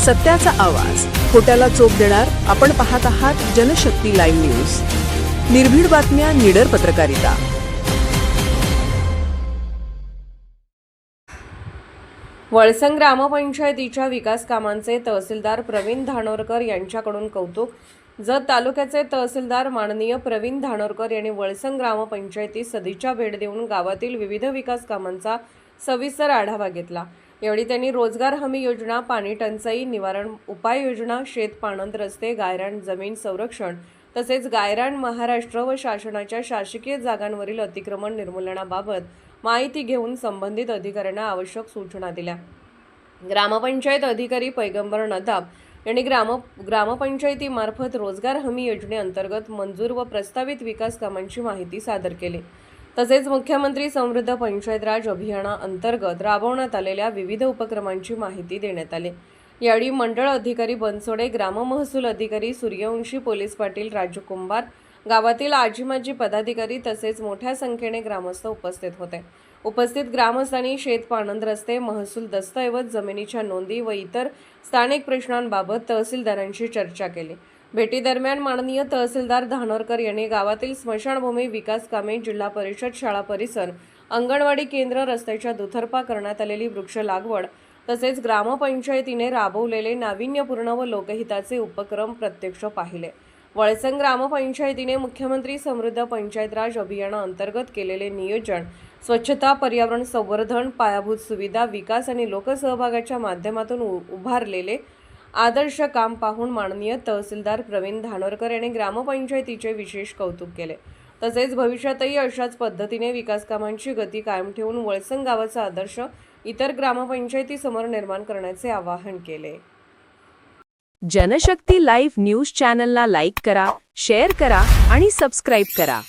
सत्याचा आवाज, खोट्याला चोप देणार. आपण पाहत आहात जनशक्ती लाईव्ह न्यूज. निर्भीड बातम्या, निडर पत्रकारिता. वळसंग ग्रामपंचायतीच्या विकास कामांचे तहसीलदार प्रवीण धानोरकर यांच्याकडून कौतुक. जत तालुक्याचे तहसीलदार माननीय प्रवीण धानोरकर यांनी वळसंग ग्रामपंचायतीत सदिच्छा भेट देऊन गावातील विविध विकास कामांचा सविस्तर आढावा घेतला. यावेळी त्यांनी रोजगार हमी योजना, पाणी टंचाई निवारण उपाययोजना, शेतपाणंद रस्ते, गायरान जमीन संरक्षण तसेच गायरान महाराष्ट्र व शासनाच्या शासकीय जागांवरील अतिक्रमण निर्मूलनाबाबत माहिती घेऊन संबंधित अधिकाऱ्यांना आवश्यक सूचना दिल्या. ग्रामपंचायत अधिकारी पैगंबर नदाब यांनी ग्रामपंचायतीमार्फत रोजगार हमी योजनेअंतर्गत मंजूर व प्रस्तावित विकास कामांची माहिती सादर केली. तसेच मुख्यमंत्री समृद्ध पंचायत राज अभियानाअंतर्गत राबवण्यात आलेल्या विविध उपक्रमांची माहिती देण्यात आली. यावेळी मंडळ अधिकारी बनसोडे, ग्राम महसूल अधिकारी सूर्यवंशी, पोलीस पाटील राजू कुंभार, गावातील आजी-माजी पदाधिकारी तसेच मोठ्या संख्येने ग्रामस्थ उपस्थित होते. उपस्थित ग्रामस्थांनी शेतपाणंद रस्ते, महसूल दस्तऐवज, जमिनीच्या नोंदी व इतर स्थानिक प्रश्नांबाबत तहसीलदारांशी चर्चा केली. भेटीदरम्यान माननीय तहसीलदार धानोरकर यांनी गावातील स्मशानभूमी विकास कामे, जिल्हा परिषद शाळा परिसर, अंगणवाडी केंद्र, रस्त्याच्या दुतर्फा करण्यात आलेली वृक्ष लागवड तसेच ग्रामपंचायतीने राबवलेले नाविन्यपूर्ण व लोकहिताचे उपक्रम प्रत्यक्ष पाहिले. वळसंग ग्रामपंचायतीने मुख्यमंत्री समृद्ध पंचायत राज अभियानाअंतर्गत केलेले नियोजन, स्वच्छता, पर्यावरण संवर्धन, पायाभूत सुविधा विकास आणि लोकसहभागाच्या माध्यमातून उभारलेले आदर्श काम पाहून माननीय तहसीलदार प्रवीण धानोरकर यांनी ग्रामपंचायतीचे विशेष कौतुक केले. तसेच भविष्यातही अशाच पद्धतीने विकास कामांची गती कायम ठेवून वळसंग गावाचा आदर्श इतर ग्रामपंचायतीसमोर निर्माण करण्याचे आवाहन केले. जनशक्ती लाईव्ह न्यूज चॅनलला लाईक करा, शेअर करा आणि सबस्क्राईब करा.